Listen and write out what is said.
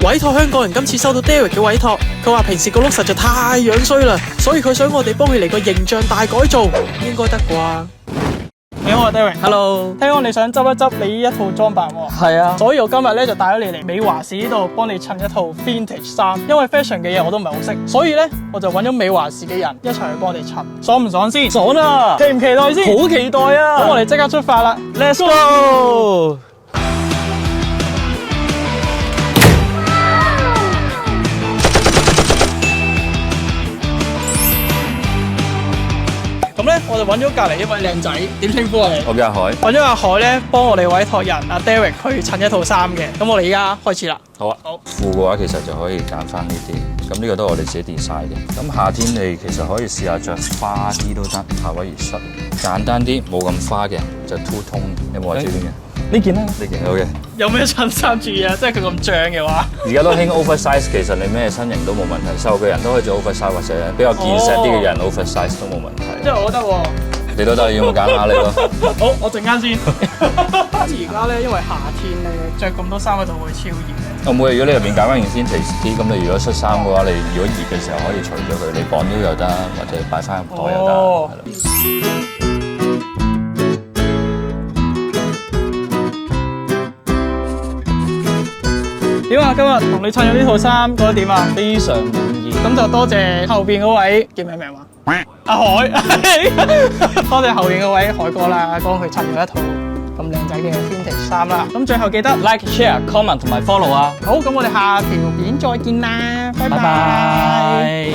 委託香港人今次收到 Derek 嘅委託，佢話平時個 look 實在太樣衰啦，所以佢想我哋幫佢嚟個形象大改造，應該得啩？你好啊 Derek。Hello。聽講你想執一執你呢一套裝扮喎。係啊。所以我今日咧就帶咗你嚟美華士呢度幫你襯一套 vintage 衫，因為 fashion 嘅嘢我都唔係好識，所以咧我就揾咗美華士嘅人一齊去幫你襯，爽唔爽先？爽啊！期唔期待先？好期待啊！咁我哋即刻出發啦 ，Let's go！咁咧，我就揾咗隔離一位靚仔，點稱呼啊你？我叫阿海。揾咗阿海咧，幫我哋委託人阿 Derek 去襯一套衫嘅。咁我哋而家開始啦。好啊。好。褲嘅話其實就可以揀翻呢啲，咁呢個都係我哋自己 design 嘅。咁夏天你其實可以試下着花啲都得，夏威夷恤。簡單啲，冇咁花嘅就 two tone。有冇話知邊嘅？呢件啦。呢件好嘅。有咩襯衫注意啊？即係佢咁脹嘅話。而家都興 oversize， 其實你咩身形都冇問題，瘦嘅人都可以做 oversize， 或者比較健碩啲嘅人 oversize 都冇問題。即係我覺得喎。你都得，要冇揀下你咯。好，我陣間先。而家咧，因為夏天咧，着咁多衫喺度會超熱。我每日如果你入邊揀翻件 vintage 啲，咁你如果恤衫嘅話，你如果熱嘅時候可以除咗佢，你綁腰又得，或者擺翻入袋又得，係咯。點啊？今日同你襯咗呢套衫，覺得點啊？非常滿意。咁就多謝後邊嗰位叫咩名話？阿海。多謝後邊嗰位海哥啦，幫佢襯咗一套咁靚仔嘅 vintage 衫啦。咁最後記得 like、share、comment 同埋 follow 啊！好，咁我哋下條片再見啦，拜拜。